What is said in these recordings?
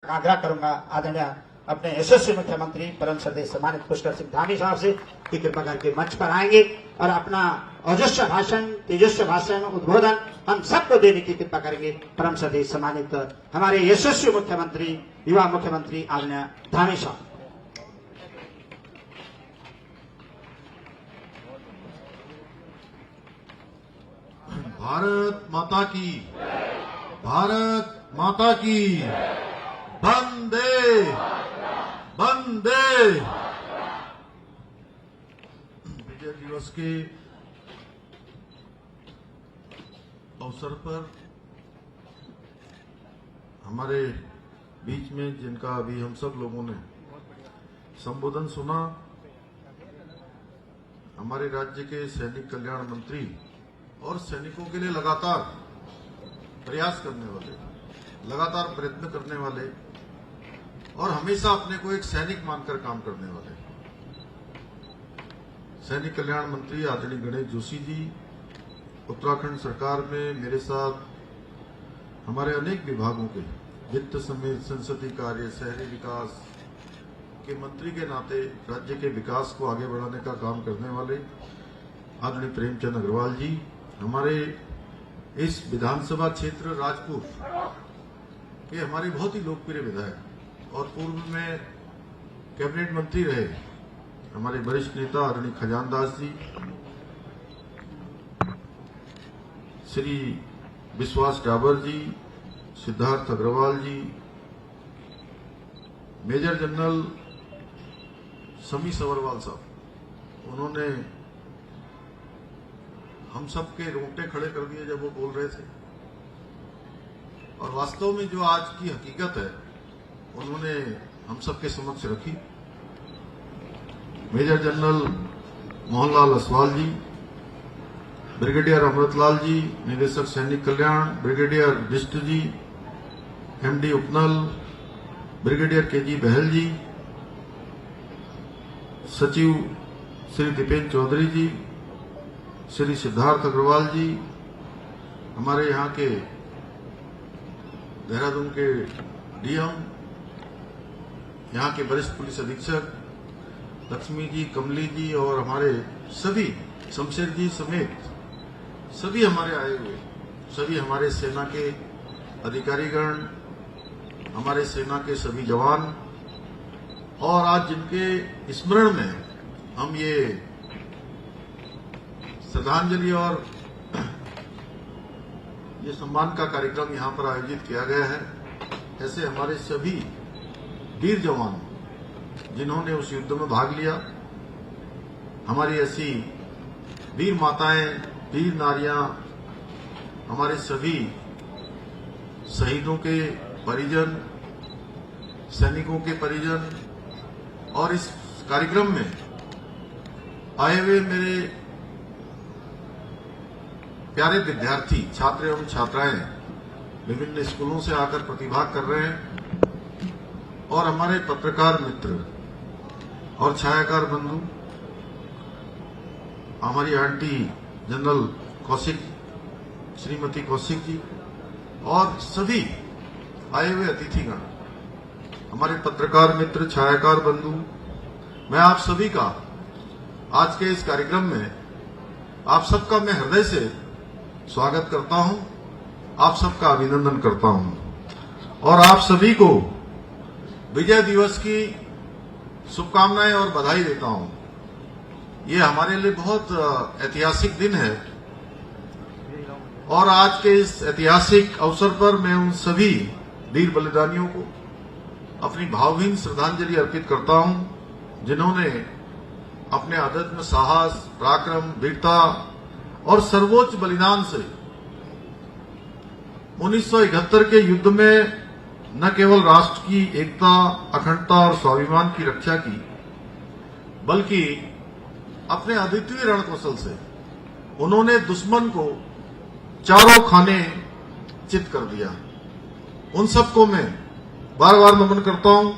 आग्रह करूंगा आदरणीय अपने यशस्वी मुख्यमंत्री परम श्रद्धेय सम्मानित पुष्कर सिंह धामी साहब से कि कृपा करके मंच पर आएंगे और अपना ओजस्वी भाषण, तेजस्वी भाषण, उद्बोधन हम सबको देने की कृपा करेंगे। परम श्रद्धेय सम्मानित हमारे यशस्वी मुख्यमंत्री, युवा मुख्यमंत्री आदरणीय धामी साहब। भारत माता की, भारत माता की, वंदे वंदे। विजय दिवस के अवसर पर हमारे बीच में जिनका अभी हम सब लोगों ने संबोधन सुना, हमारे राज्य के सैनिक कल्याण मंत्री और सैनिकों के लिए लगातार प्रयास करने वाले, लगातार प्रयत्न करने वाले और हमेशा अपने को एक सैनिक मानकर काम करने वाले सैनिक कल्याण मंत्री आदरणीय गणेश जोशी जी, उत्तराखंड सरकार में मेरे साथ हमारे अनेक विभागों के वित्त समेत संसदीय कार्य, शहरी विकास के मंत्री के नाते राज्य के विकास को आगे बढ़ाने का काम करने वाले आदरणीय प्रेमचंद अग्रवाल जी, हमारे इस विधानसभा क्षेत्र राजपुर के हमारे बहुत ही लोकप्रिय विधायक और पूर्व में कैबिनेट मंत्री रहे हमारे वरिष्ठ नेता आदरणीय खजान दास जी, श्री विश्वास डाबर जी, सिद्धार्थ अग्रवाल जी, मेजर जनरल समी सवरवाल साहब, उन्होंने हम सबके रोंगटे खड़े कर दिए जब वो बोल रहे थे और वास्तव में जो आज की हकीकत है उन्होंने हम सबके समक्ष रखी। मेजर जनरल मोहनलाल असवाल जी, ब्रिगेडियर अमृतलाल जी, निदेशक सैनिक कल्याण, ब्रिगेडियर बिष्ट जी, एमडी उपनल, ब्रिगेडियर केजी बहल जी, सचिव श्री दीपेन्द्र चौधरी जी, श्री सिद्धार्थ अग्रवाल जी, हमारे यहाँ के देहरादून के डीएम, यहाँ के वरिष्ठ पुलिस अधीक्षक लक्ष्मी जी, कमली जी और हमारे सभी, शमशेर जी समेत सभी हमारे आए हुए, सभी हमारे सेना के अधिकारीगण, हमारे सेना के सभी जवान और आज जिनके स्मरण में हम ये श्रद्धांजलि और ये सम्मान का कार्यक्रम यहाँ पर आयोजित किया गया है, ऐसे हमारे सभी वीर जवान जिन्होंने उस युद्ध में भाग लिया, हमारी ऐसी वीर माताएं, वीर नारियां, हमारे सभी शहीदों के परिजन, सैनिकों के परिजन और इस कार्यक्रम में आए हुए मेरे प्यारे विद्यार्थी, छात्र एवं छात्राएं विभिन्न स्कूलों से आकर प्रतिभाग कर रहे हैं और हमारे पत्रकार मित्र और छायाकार बंधु, हमारी आंटी जनरल कौशिक, श्रीमती कौशिक जी और सभी आए हुए अतिथिगण, हमारे पत्रकार मित्र, छायाकार बंधु, मैं आप सभी का आज के इस कार्यक्रम में आप सबका मैं हृदय से स्वागत करता हूं, आप सबका अभिनंदन करता हूं और आप सभी को विजय दिवस की शुभकामनाएं और बधाई देता हूं। ये हमारे लिए बहुत ऐतिहासिक दिन है और आज के इस ऐतिहासिक अवसर पर मैं उन सभी वीर बलिदानियों को अपनी भावभीनी श्रद्धांजलि अर्पित करता हूं जिन्होंने अपने अदम्य साहस, पराक्रम, वीरता और सर्वोच्च बलिदान से 1971 के युद्ध में न केवल राष्ट्र की एकता, अखंडता और स्वाभिमान की रक्षा की, बल्कि अपने अद्वितीय रणकौशल से उन्होंने दुश्मन को चारों खाने चित कर दिया। उन सबको मैं बार बार नमन करता हूं।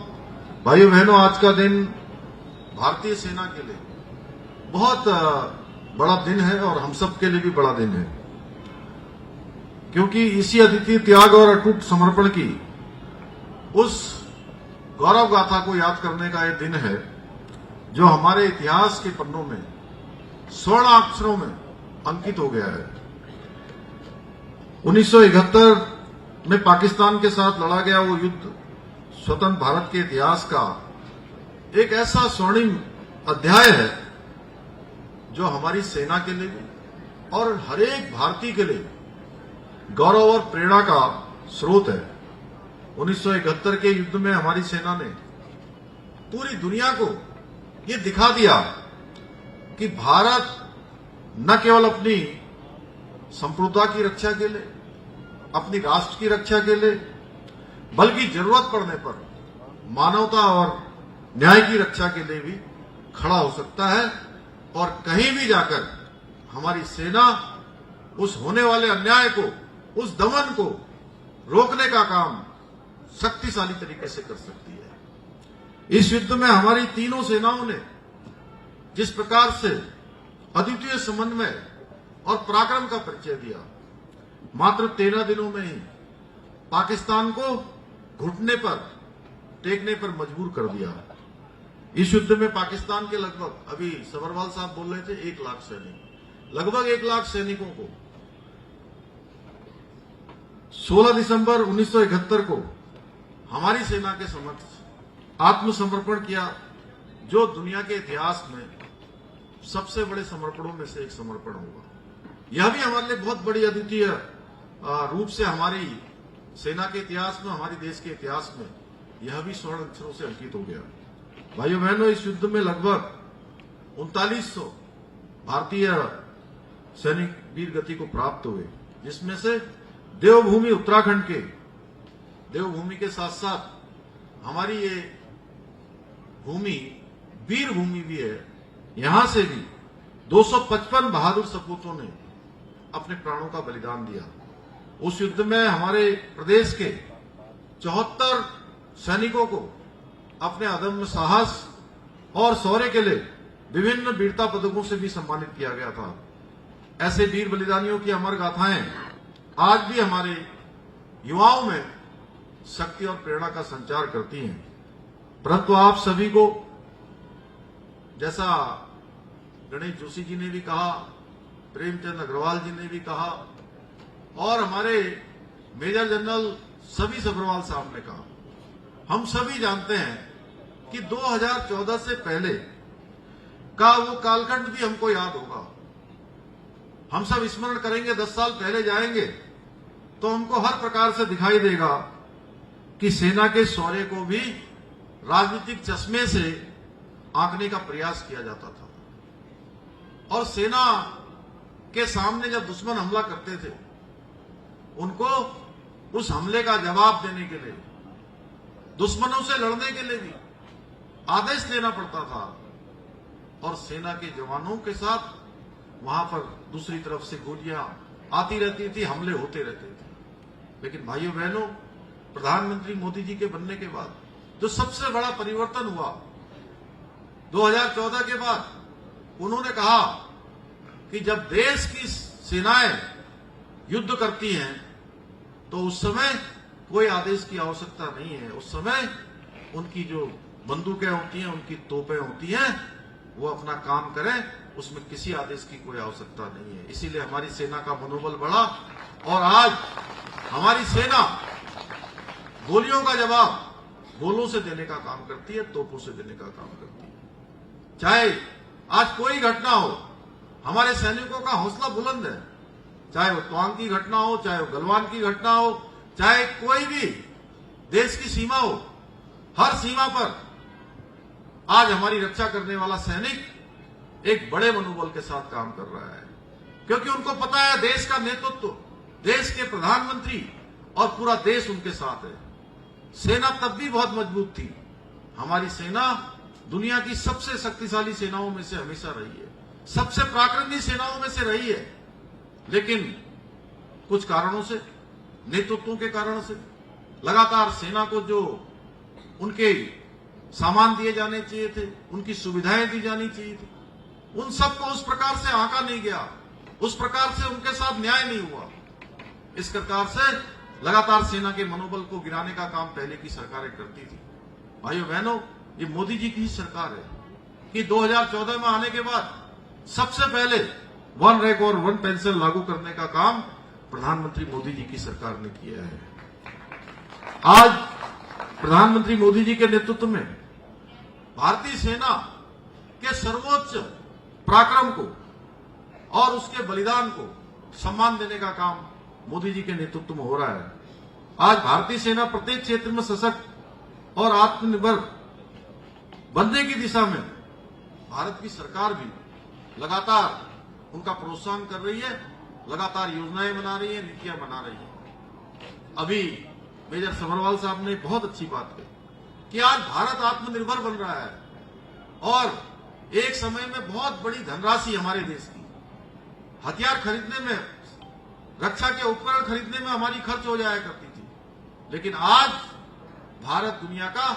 भाइयों बहनों, आज का दिन भारतीय सेना के लिए बहुत बड़ा दिन है और हम सब के लिए भी बड़ा दिन है, क्योंकि इसी अद्वितीय त्याग और अटूट समर्पण की उस गौरव गाथा को याद करने का ये दिन है जो हमारे इतिहास के पन्नों में स्वर्ण अक्षरों में अंकित हो गया है। 1971 में पाकिस्तान के साथ लड़ा गया वो युद्ध स्वतंत्र भारत के इतिहास का एक ऐसा स्वर्णिम अध्याय है जो हमारी सेना के लिए और हर एक भारतीय के लिए गौरव और प्रेरणा का स्रोत है। 1971 के युद्ध में हमारी सेना ने पूरी दुनिया को ये दिखा दिया कि भारत न केवल अपनी संप्रभुता की रक्षा के लिए, अपनी राष्ट्र की रक्षा के लिए, बल्कि जरूरत पड़ने पर मानवता और न्याय की रक्षा के लिए भी खड़ा हो सकता है। और कहीं भी जाकर हमारी सेना उस होने वाले अन्याय को, उस दमन को रोकने का काम शक्तिशाली तरीके से कर सकती है। इस युद्ध में हमारी तीनों सेनाओं ने जिस प्रकार से अद्वितीय समन्वय और पराक्रम का परिचय दिया, मात्र 13 दिनों में ही पाकिस्तान को घुटने पर टेकने पर मजबूर कर दिया। इस युद्ध में पाकिस्तान के लगभग, अभी सबरवाल साहब बोल रहे थे 1 लाख सैनिक, लगभग 1 लाख सैनिकों को 16 दिसंबर 1971 को हमारी सेना के समक्ष आत्मसमर्पण किया, जो दुनिया के इतिहास में सबसे बड़े समर्पणों में से एक समर्पण होगा। यह भी हमारे लिए बहुत बड़ी अद्वितीय रूप से हमारी सेना के इतिहास में, हमारे देश के इतिहास में यह भी स्वर्ण अक्षरों से अंकित हो गया। भाइयों बहनों, इस युद्ध में लगभग 3900 भारतीय सैनिक वीर गति को प्राप्त हुए, जिसमें से देवभूमि उत्तराखंड के, देवभूमि के साथ साथ हमारी ये भूमि वीर भूमि भी है। यहां से भी 255 बहादुर सपूतों ने अपने प्राणों का बलिदान दिया। उस युद्ध में हमारे प्रदेश के 74 सैनिकों को अपने अदम्य साहस और शौर्य के लिए विभिन्न वीरता पदकों से भी सम्मानित किया गया था। ऐसे वीर बलिदानियों की अमर गाथाएं आज भी हमारे युवाओं में शक्ति और प्रेरणा का संचार करती हैं। परंतु आप सभी को, जैसा गणेश जोशी जी ने भी कहा, प्रेमचंद अग्रवाल जी ने भी कहा और हमारे मेजर जनरल सभी सब्रवाल साहब ने कहा, हम सभी जानते हैं कि 2014 से पहले का वो कालखंड भी हमको याद होगा। हम सब स्मरण करेंगे, 10 साल पहले जाएंगे तो हमको हर प्रकार से दिखाई देगा कि सेना के शौर्य को भी राजनीतिक चश्मे से आंकने का प्रयास किया जाता था। और सेना के सामने जब दुश्मन हमला करते थे, उनको उस हमले का जवाब देने के लिए, दुश्मनों से लड़ने के लिए भी आदेश देना पड़ता था। और सेना के जवानों के साथ वहां पर दूसरी तरफ से गोलियां आती रहती थी, हमले होते रहते थे। लेकिन भाइयों बहनों, प्रधानमंत्री मोदी जी के बनने के बाद जो सबसे बड़ा परिवर्तन हुआ 2014 के बाद, उन्होंने कहा कि जब देश की सेनाएं युद्ध करती हैं तो उस समय कोई आदेश की आवश्यकता नहीं है। उस समय उनकी जो बंदूकें होती हैं, उनकी तोपें होती हैं, वो अपना काम करें, उसमें किसी आदेश की कोई आवश्यकता नहीं है। इसीलिए हमारी सेना का मनोबल बढ़ा और आज हमारी सेना गोलियों का जवाब गोलों से देने का काम करती है, तोपों से देने का काम करती है। चाहे आज कोई घटना हो, हमारे सैनिकों का हौसला बुलंद है। चाहे वो तवांग की घटना हो, चाहे वो गलवान की घटना हो, चाहे कोई भी देश की सीमा हो, हर सीमा पर आज हमारी रक्षा करने वाला सैनिक एक बड़े मनोबल के साथ काम कर रहा है, क्योंकि उनको पता है देश का नेतृत्व, देश के प्रधानमंत्री और पूरा देश उनके साथ है। सेना तब भी बहुत मजबूत थी। हमारी सेना दुनिया की सबसे शक्तिशाली सेनाओं में से हमेशा रही है, सबसे पराक्रमी सेनाओं में से रही है। लेकिन कुछ कारणों से, नेतृत्वों के कारण से, लगातार सेना को जो उनके सामान दिए जाने चाहिए थे, उनकी सुविधाएं दी जानी चाहिए थी, उन सबको उस प्रकार से आंका नहीं गया, उस प्रकार से उनके साथ न्याय नहीं हुआ। इस प्रकार से लगातार सेना के मनोबल को गिराने का काम पहले की सरकारें करती थी। भाइयों बहनों, ये मोदी जी की ही सरकार है कि 2014 में आने के बाद सबसे पहले वन रैंक और वन पेंशन लागू करने का काम प्रधानमंत्री मोदी जी की सरकार ने किया है। आज प्रधानमंत्री मोदी जी के नेतृत्व में भारतीय सेना के सर्वोच्च पराक्रम को और उसके बलिदान को सम्मान देने का काम मोदी जी के नेतृत्व में हो रहा है। आज भारतीय सेना प्रत्येक क्षेत्र में सशक्त और आत्मनिर्भर बनने की दिशा में भारत की सरकार भी लगातार उनका प्रोत्साहन कर रही है, लगातार योजनाएं बना रही है, नीतियां बना रही है। अभी मेजर सभरवाल साहब ने बहुत अच्छी बात कही कि आज भारत आत्मनिर्भर बन रहा है और एक समय में बहुत बड़ी धनराशि हमारे देश की हथियार खरीदने में, रक्षा के उपकरण खरीदने में हमारी खर्च हो जाया करती थी, लेकिन आज भारत दुनिया का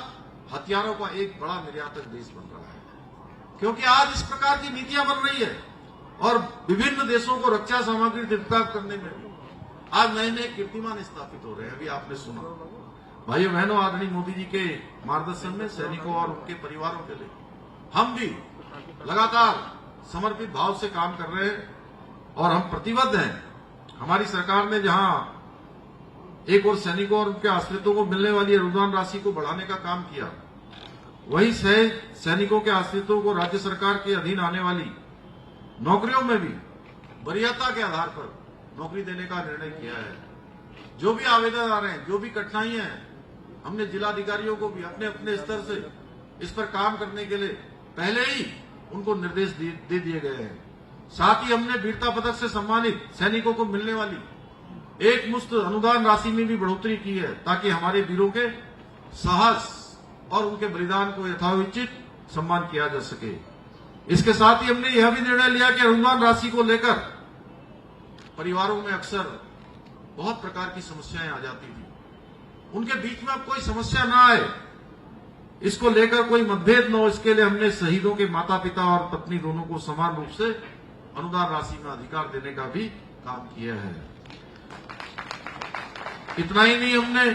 हथियारों का एक बड़ा निर्यातक देश बन रहा है, क्योंकि आज इस प्रकार की नीतियां बन रही है और विभिन्न देशों को रक्षा सामग्री निर्यात करने में आज नए नए कीर्तिमान स्थापित हो रहे हैं। अभी आपने सुना। भाइयों बहनों, आदरणीय मोदी जी के मार्गदर्शन में सैनिकों और उनके परिवारों के लिए हम भी लगातार समर्पित भाव से काम कर रहे हैं और हम प्रतिबद्ध हैं। हमारी सरकार ने जहां एक और सैनिकों और उनके आश्रितों को मिलने वाली अनुदान राशि को बढ़ाने का काम किया, वहीं सैनिकों के आश्रितों को राज्य सरकार के अधीन आने वाली नौकरियों में भी वरीयता के आधार पर नौकरी देने का निर्णय किया है। जो भी आवेदन आ रहे हैं, जो भी कठिनाइयां हैं, हमने जिलाधिकारियों को भी अपने अपने स्तर से इस पर काम करने के लिए पहले ही उनको निर्देश दे दिए गए हैं। साथ ही हमने वीरता पदक से सम्मानित सैनिकों को मिलने वाली एक मुश्त अनुदान राशि में भी बढ़ोतरी की है, ताकि हमारे वीरों के साहस और उनके बलिदान को यथाउचित सम्मान किया जा सके। इसके साथ ही हमने यह भी निर्णय लिया कि अनुदान राशि को लेकर परिवारों में अक्सर बहुत प्रकार की समस्याएं आ जाती थी, उनके बीच में अब कोई समस्या ना आए, इसको लेकर कोई मतभेद न हो, इसके लिए हमने शहीदों के माता पिता और पत्नी दोनों को समान रूप से अनुदान राशि में अधिकार देने का भी काम किया है। इतना ही नहीं, हमने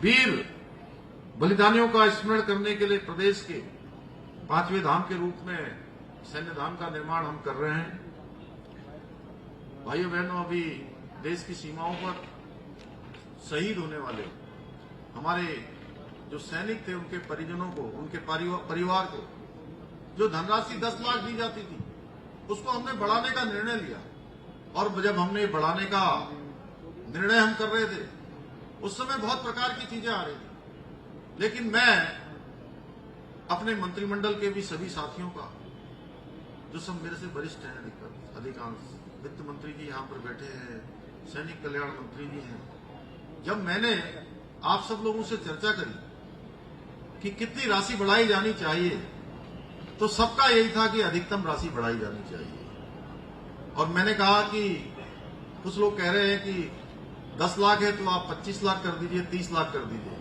वीर बलिदानियों का स्मरण करने के लिए प्रदेश के 5वें धाम के रूप में सैन्य धाम का निर्माण हम कर रहे हैं। भाइयों बहनों, अभी देश की सीमाओं पर शहीद होने वाले हमारे जो सैनिक थे, उनके परिजनों को, उनके परिवार को जो धनराशि 10 लाख दी जाती थी, उसको हमने बढ़ाने का निर्णय लिया। और जब हमने बढ़ाने का निर्णय हम कर रहे थे, उस समय बहुत प्रकार की चीजें आ रही थी, लेकिन मैं अपने मंत्रिमंडल के भी सभी साथियों का, जो सब मेरे से वरिष्ठ हैं, अधिकांश वित्त मंत्री जी यहाँ पर बैठे हैं, सैनिक कल्याण मंत्री जी हैं, जब मैंने आप सब लोगों से चर्चा करी कि कितनी राशि बढ़ाई जानी चाहिए, तो सबका यही था कि अधिकतम राशि बढ़ाई जानी चाहिए। और मैंने कहा कि कुछ लोग कह रहे हैं कि 10 लाख है तो आप 25 लाख कर दीजिए, 30 लाख कर दीजिए।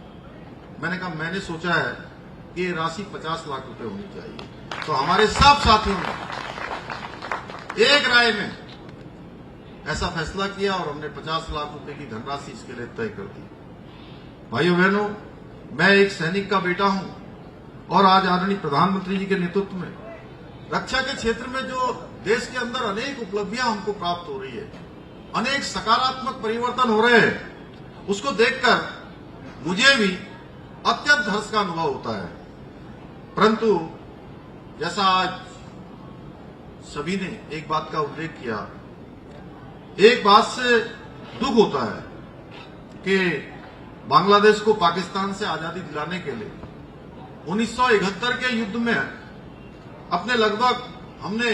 मैंने कहा, मैंने सोचा है कि ये राशि 50 लाख रुपए होनी चाहिए। तो हमारे सब साथियों ने एक राय में ऐसा फैसला किया और हमने 50 लाख रुपए की धनराशि इसके लिए तय कर दी। भाइयों बहनों, मैं एक सैनिक का बेटा हूं और आज आदरणीय प्रधानमंत्री जी के नेतृत्व में रक्षा के क्षेत्र में जो देश के अंदर अनेक उपलब्धियां हमको प्राप्त हो रही है, अनेक सकारात्मक परिवर्तन हो रहे हैं, उसको देखकर मुझे भी अत्यंत हर्ष का अनुभव होता है। परंतु जैसा आज सभी ने एक बात का उल्लेख किया, एक बात से दुख होता है कि बांग्लादेश को पाकिस्तान से आजादी दिलाने के लिए 1971 के युद्ध में अपने लगभग हमने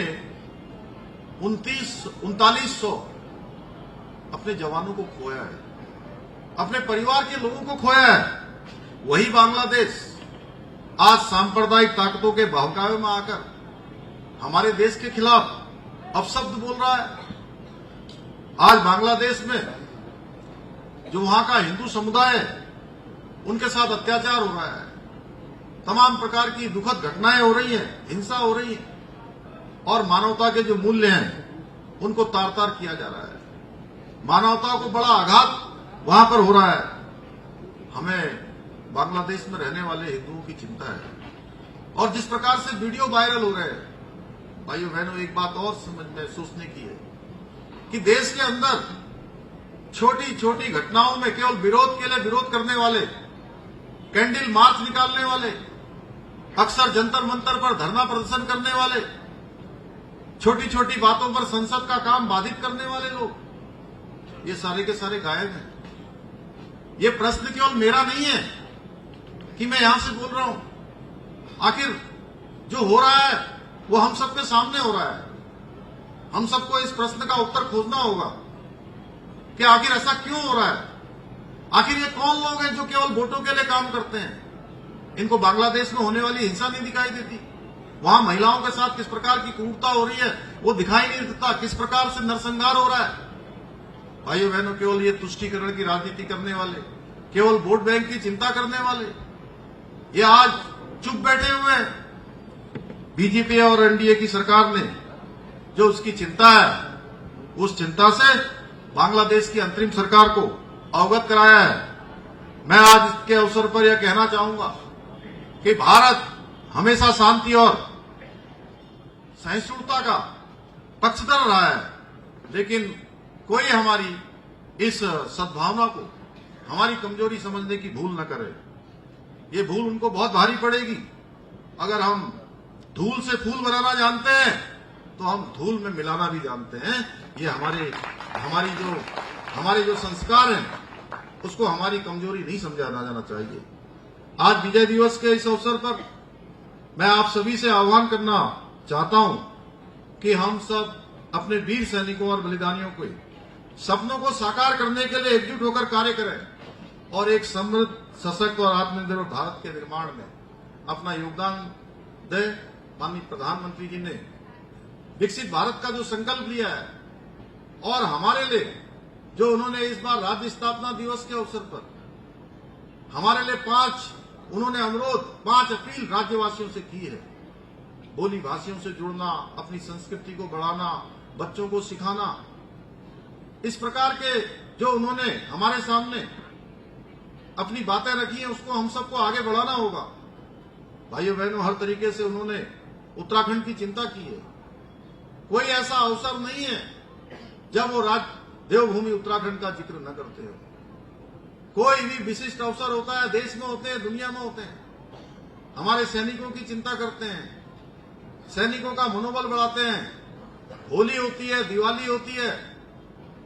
3900 अपने जवानों को खोया है, अपने परिवार के लोगों को खोया है। वही बांग्लादेश आज सांप्रदायिक ताकतों के बहकावे में आकर हमारे देश के खिलाफ अपशब्द बोल रहा है। आज बांग्लादेश में जो वहां का हिंदू समुदाय है, उनके साथ अत्याचार हो रहा है, तमाम प्रकार की दुखद घटनाएं हो रही हैं, हिंसा हो रही है और मानवता के जो मूल्य हैं उनको तार तार किया जा रहा है। मानवता को बड़ा आघात वहां पर हो रहा है, हमें बांग्लादेश में रहने वाले हिंदुओं की चिंता है। और जिस प्रकार से वीडियो वायरल हो रहे हैं, भाइयों बहनों, एक बात और समझ में सोचने की है कि देश के अंदर छोटी छोटी घटनाओं में केवल विरोध के लिए विरोध करने वाले, कैंडल मार्च निकालने वाले, अक्सर जंतर मंतर पर धरना प्रदर्शन करने वाले, छोटी छोटी बातों पर संसद का काम बाधित करने वाले लोग, ये सारे के सारे गायब हैं। ये प्रश्न केवल मेरा नहीं है कि मैं यहां से बोल रहा हूं, आखिर जो हो रहा है वो हम सबके सामने हो रहा है। हम सबको इस प्रश्न का उत्तर खोजना होगा कि आखिर ऐसा क्यों हो रहा है। आखिर ये कौन लोग हैं जो केवल वोटों के लिए काम करते हैं। इनको बांग्लादेश में होने वाली हिंसा नहीं दिखाई देती, वहां महिलाओं के साथ किस प्रकार की क्रूरता हो रही है वो दिखाई नहीं देता, किस प्रकार से नरसंहार हो रहा है। भाइयों बहनों, केवल ये तुष्टीकरण की राजनीति करने वाले, केवल वोट बैंक की चिंता करने वाले, ये आज चुप बैठे हुए हैं। बीजेपी और एनडीए की सरकार ने जो उसकी चिंता है, उस चिंता से बांग्लादेश की अंतरिम सरकार को अवगत कराया है। मैं आज इसके अवसर पर यह कहना चाहूंगा कि भारत हमेशा शांति और सहिष्णुता का पक्षधर रहा है, लेकिन कोई हमारी इस सद्भावना को हमारी कमजोरी समझने की भूल न करे। ये भूल उनको बहुत भारी पड़ेगी। अगर हम धूल से फूल बनाना जानते हैं तो हम धूल में मिलाना भी जानते हैं। ये हमारे जो संस्कार हैं उसको हमारी कमजोरी नहीं समझा जाना चाहिए। आज विजय दिवस के इस अवसर पर मैं आप सभी से आह्वान करना चाहता हूं कि हम सब अपने वीर सैनिकों और बलिदानियों के सपनों को साकार करने के लिए एकजुट होकर कार्य करें और एक समृद्ध, सशक्त और आत्मनिर्भर भारत के निर्माण में अपना योगदान दें। माननीय प्रधानमंत्री जी ने विकसित भारत का जो संकल्प लिया है और हमारे लिए जो उन्होंने इस बार राज्य स्थापना दिवस के अवसर पर हमारे लिए 5 अपील राज्यवासियों से की है। बोली भाषियों से जुड़ना, अपनी संस्कृति को बढ़ाना, बच्चों को सिखाना, इस प्रकार के जो उन्होंने हमारे सामने अपनी बातें रखी हैं उसको हम सबको आगे बढ़ाना होगा। भाइयों बहनों, हर तरीके से उन्होंने उत्तराखंड की चिंता की है। कोई ऐसा अवसर नहीं है जब वो देवभूमि उत्तराखंड का जिक्र न करते हो। कोई भी विशिष्ट अवसर होता है, देश में होते हैं, दुनिया में होते हैं, हमारे सैनिकों की चिंता करते हैं, सैनिकों का मनोबल बढ़ाते हैं। होली होती है, दिवाली होती है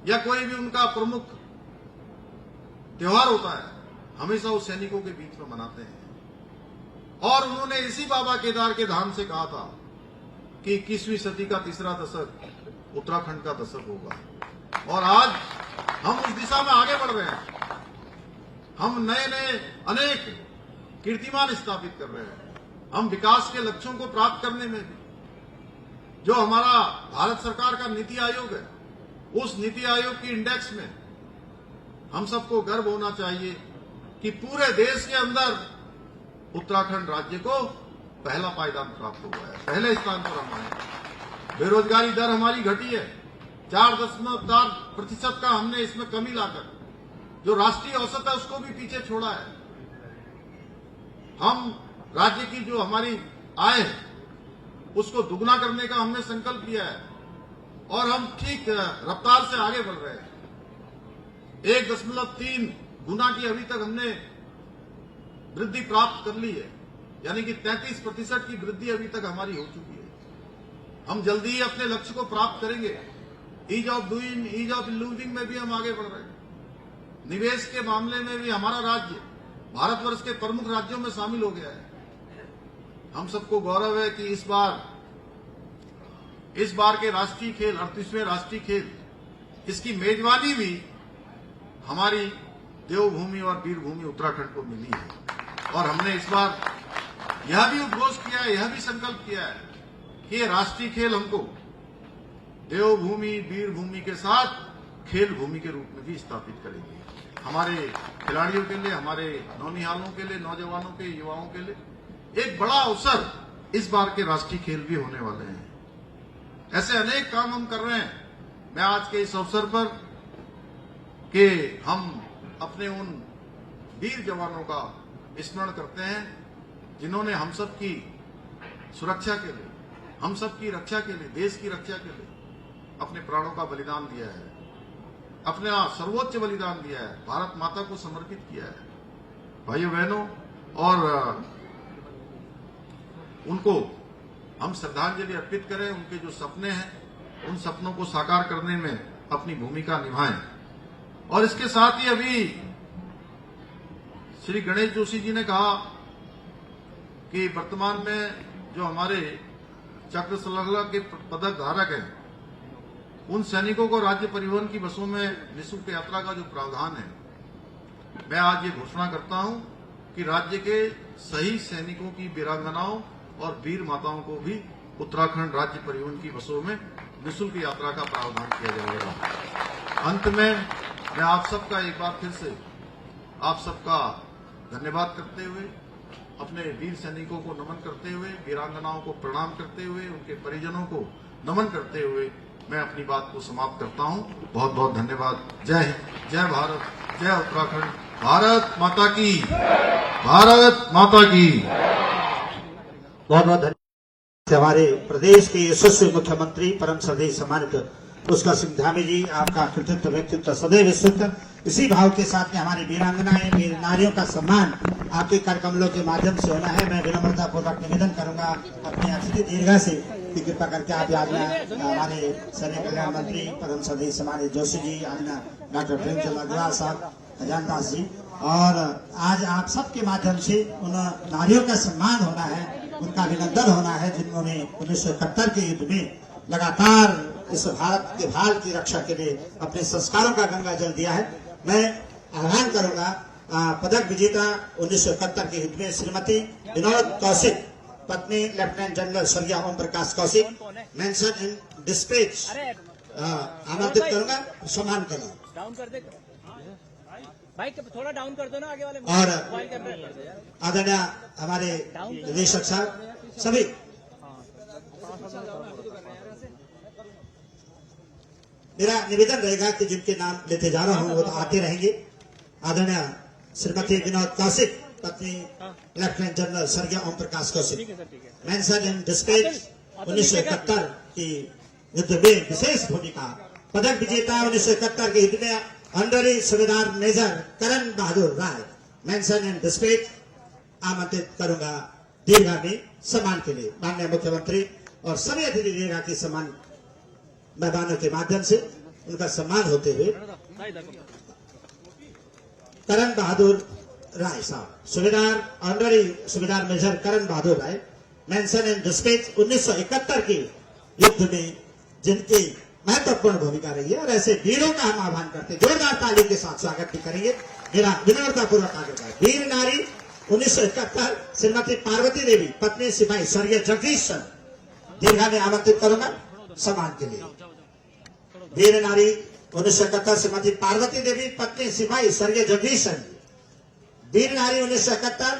या कोई भी उनका प्रमुख त्योहार होता है, हमेशा उस सैनिकों के बीच में मनाते हैं। और उन्होंने इसी बाबा केदार के धाम से कहा था कि 21वीं सदी का तीसरा दशक उत्तराखंड का दशक होगा। और आज हम उस दिशा में आगे बढ़ रहे हैं। हम नए नए अनेक कीर्तिमान स्थापित कर रहे हैं। हम विकास के लक्ष्यों को प्राप्त करने में भी जो हमारा भारत सरकार का नीति आयोग है, उस नीति आयोग की इंडेक्स में हम सबको गर्व होना चाहिए कि पूरे देश के अंदर उत्तराखंड राज्य को पहला पायदान प्राप्त हुआ है, पहले स्थान पर हम आए। बेरोजगारी दर हमारी घटी है, 4.4% का हमने इसमें कमी लाकर जो राष्ट्रीय औसत है उसको भी पीछे छोड़ा है। हम राज्य की जो हमारी आय है उसको दुगना करने का हमने संकल्प लिया है और हम ठीक रफ्तार से आगे बढ़ रहे हैं। 1.3 गुना की अभी तक हमने वृद्धि प्राप्त कर ली है, यानी कि 33% की वृद्धि अभी तक हमारी हो चुकी है। हम जल्दी ही अपने लक्ष्य को प्राप्त करेंगे। Ease of doing, ease of living में भी हम आगे बढ़ रहे हैं। निवेश के मामले में भी हमारा राज्य भारतवर्ष के प्रमुख राज्यों में शामिल हो गया है। हम सबको गौरव है कि इस बार के राष्ट्रीय खेल, 38वें राष्ट्रीय खेल, इसकी मेजबानी भी हमारी देवभूमि और वीरभूमि उत्तराखंड को मिली है। और हमने इस बार यह भी उद्घोष किया है, यह भी संकल्प किया है कि ये राष्ट्रीय खेल हमको देवभूमि, वीरभूमि के साथ खेल भूमि के रूप में भी स्थापित करेंगे। हमारे खिलाड़ियों के लिए, हमारे नौनिहालों के लिए, नौजवानों के, युवाओं के लिए एक बड़ा अवसर इस बार के राष्ट्रीय खेल भी होने वाले हैं। ऐसे अनेक काम हम कर रहे हैं। मैं आज के इस अवसर पर कि हम अपने उन वीर जवानों का स्मरण करते हैं जिन्होंने हम सब की सुरक्षा के लिए, हम सब की रक्षा के लिए, देश की रक्षा के लिए अपने प्राणों का बलिदान दिया है, अपना सर्वोच्च बलिदान दिया है, भारत माता को समर्पित किया है। भाइयों बहनों, और उनको हम श्रद्धांजलि अर्पित करें। उनके जो सपने हैं उन सपनों को साकार करने में अपनी भूमिका निभाएं। और इसके साथ ही अभी श्री गणेश जोशी जी ने कहा कि वर्तमान में जो हमारे चक्र श्रृंखला के पदक धारक हैं उन सैनिकों को राज्य परिवहन की बसों में निःशुल्क यात्रा का जो प्रावधान है, मैं आज ये घोषणा करता हूं कि राज्य के सही सैनिकों की वीरांगनाओं और वीर माताओं को भी उत्तराखंड राज्य परिवहन की बसों में निःशुल्क यात्रा का प्रावधान किया जाएगा। अंत में मैं आप सबका एक बार फिर से आप सबका धन्यवाद करते हुए, अपने वीर सैनिकों को नमन करते हुए, वीरांगनाओं को प्रणाम करते हुए, उनके परिजनों को नमन करते हुए मैं अपनी बात को समाप्त करता हूं। बहुत बहुत धन्यवाद। जय हिंद, जय भारत, जय उत्तराखंड। भारत माता की, भारत माता की। बहुत बहुत धन्यवाद। हमारे प्रदेश के यशस्वी मुख्यमंत्री परम श्रद्धेय सम्मानित पुष्कर सिंह धामी जी, आपका कृतित्व व्यक्तित्व सदैव शुद्ध। इसी भाव के साथ में हमारी वीरांगनाएं, वीर नारियों का सम्मान आपके कर कमलों के माध्यम से होना है। मैं विनम्रता पूर्वक निवेदन करूंगा अपने अतिथि दीर्घा से कि कृपा करके आप आज हमारे सैनिक कल्याण मंत्री परम श्रद्धेय सम्मानित जोशी जी, आजना डॉक्टर प्रेमचंद अग्रवाल साहब, खजानदास जी, और आज आप सबके माध्यम से उन नारियों का सम्मान होना है, उनका अभिनंदन होना है जिन्होंने 1971 के युद्ध में लगातार इस भारत के भाल की रक्षा के लिए अपने संस्कारों का गंगा जल दिया है। मैं आह्वान करूंगा पदक विजेता 1971 के युद्ध में श्रीमती विनोद कौशिक, पत्नी लेफ्टिनेंट जनरल स्वर्गीय Om Prakash Kaushik, mention in dispatch, आमंत्रित करूंगा, सम्मान करूंगा। डाउन कर दे भाई, थोड़ा डाउन कर दो ना आगे वाले। और आदरणीय हमारे निदेशक साहब, सभी मेरा निवेदन रहेगा कि जिनके नाम लेते जा रहा हूं वो तो आते रहेंगे। आदरणीय श्रीमती विनोद कौशिक, पत्नी लेफ्टिनेंट जनरल स्वर्गीय Om Prakash Kaushik, mention in dispatch 1971 की युद्ध में विशेष भूमिका, पदक विजेता 1971 के युद्ध में honorary Subedar major Karan Bahadur Rai, mention in dispatch, आमंत्रित करूंगा दीर्घा में सम्मान के लिए। माननीय मुख्यमंत्री और सभी अतिथि दीर्घा के सम्मान मेहमानों के माध्यम से उनका सम्मान होते हुए करण बहादुर राय साहब, Subedar honorary Subedar major Karan Bahadur Rai, mention in dispatch 1971 के युद्ध में जिनकी महत्वपूर्ण भूमिका रही है, और ऐसे वीरों का हम आह्वान करते, जोरदार ताली के साथ स्वागत भी करेंगे। मेरा विनम्रता पूर्वक आग्रह है। वीर नारी 1971 श्रीमती पार्वती देवी, पत्नी सिपाही स्वर्गीय जगदीश चंद, दीर्घा में आमंत्रित करूंगा सम्मान के लिए। वीर नारी 1971 श्रीमती पार्वती देवी, पत्नी सिपाही स्वर्गीय जगदीश चंद। वीर नारी 1971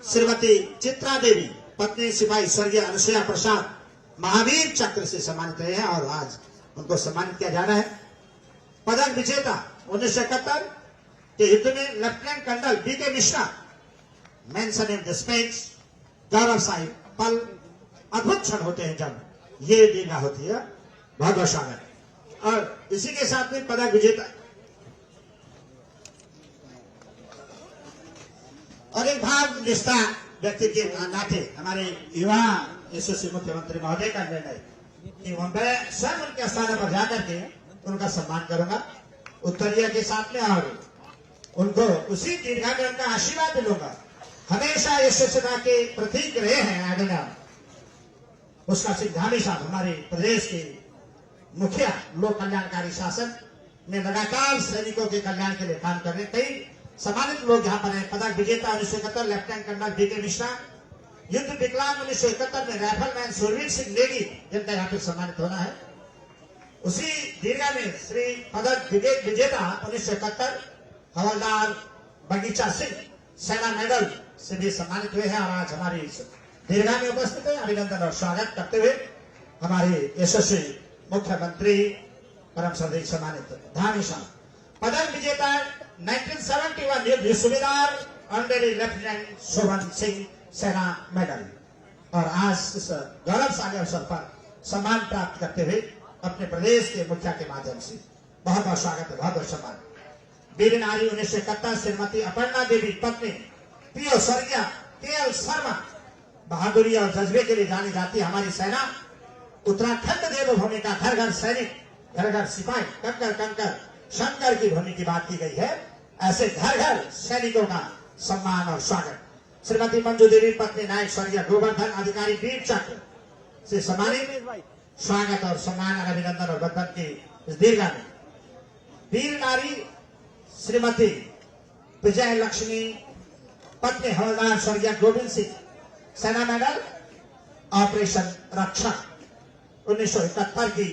श्रीमती चित्रा देवी, पत्नी सिपाही स्वर्गीय अनुसुया प्रसाद, महावीर चक्र से सम्मानित रहे हैं और आज उनको सम्मानित किया जाना है। पदक विजेता 1971 के युद्ध में lieutenant colonel BK Mishra, mention in dispatch, गौरवशाली पल, अद्भुत क्षण होते हैं जब ये दीर्घा होती है। बहुत बहुत स्वागत। और इसी के साथ में पदक विजेता और एक भाव निष्ठा व्यक्ति के नाते हमारे युवा यशस्वी मुख्यमंत्री महोदय का निर्णय कि मैं स्वयं उनके स्थान पर जाकर के उनका सम्मान करूंगा उत्तरीय के साथ में, और उनको उसी दीर्घा में उनका आशीर्वाद दिलूंगा। हमेशा यशस्विता के प्रतीक रहे हैं आदरणीय पुष्कर सिंह धामी साहब, हमारे प्रदेश के मुखिया लोक कल्याणकारी शासन में लगातार सैनिकों के कल्याण के लिए काम कर रहे। कई सम्मानित लोग यहाँ पर हैं। पदक विजेता 1971 लेफ्टिनेंट कर्नल बीके मिश्रा, युद्ध विकलांग 1971 में राइफलमैन सुरवीर सिंह नेगी, जिनका यहाँ पर सम्मानित होना है। उसी दीर्घा में श्री पदक विजेता 1971 हवलदार बगीचा सिंह सेना मेडल से भी सम्मानित हुए हैं और आज हमारी दीर्घा में उपस्थित है। अभिनंदन और स्वागत करते हुए हमारे यशस्वी मुख्यमंत्री परम श्रद्धेय सम्मानित धामी साहब, पदक विजेता 1971 युद्ध सूबेदार ऑनरेरी लेफ्टिनेंट शोभन सिंह सेना मेडल। और आज इस गौरवशाली अवसर पर सम्मान प्राप्त करते हुए अपने प्रदेश के मुखिया के माध्यम से बहुत बहुत स्वागत है, बहुत बहुत सम्मान। वीर नारी 1971 श्रीमती अपर्णा देवी पत्नी पीओ स्वर्गीय के.एल. शर्मा बहादुरी और जज्बे के लिए जानी जाती है हमारी सेना। उत्तराखंड देवभूमि का घर घर सैनिक, घर घर सिपाही, कंकर कंकर शंकर की भूमि की बात की गई है। ऐसे घर घर सैनिकों का सम्मान और स्वागत। श्रीमती मंजू देवी पत्नी नायक स्वर्गीय गोवर्धन अधिकारी वीर चक्र से सम्मानित, स्वागत और सम्मान, अभिनंदन और बंधन की इस दीर्घा में। वीर नारी श्रीमती विजय लक्ष्मी पत्नी हवलदार स्वर्गीय गोविंद सिंह सेना मेडल ऑपरेशन रक्षा 1971 की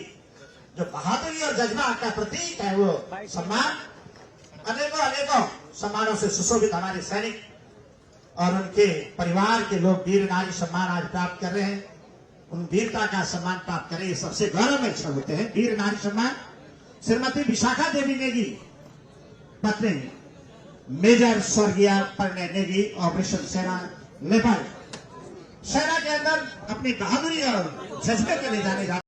जो बहादुरी और जज्बा का प्रतीक है वो सम्मान। अनेकों अनेकों सम्मानों से सुशोभित हमारे सैनिक और उनके परिवार के लोग वीर नारी सम्मान आज प्राप्त कर रहे हैं। उन वीरता का सम्मान प्राप्त करें, ये सबसे गौरव में क्षण होते हैं। वीर नारी सम्मान श्रीमती विशाखा देवी नेगी पत्नी मेजर स्वर्गीय परिणय नेगी ऑपरेशन सेना नेपाल। सेना के अंदर अपनी बहादुरी और जज्बे के लिए जाने जाते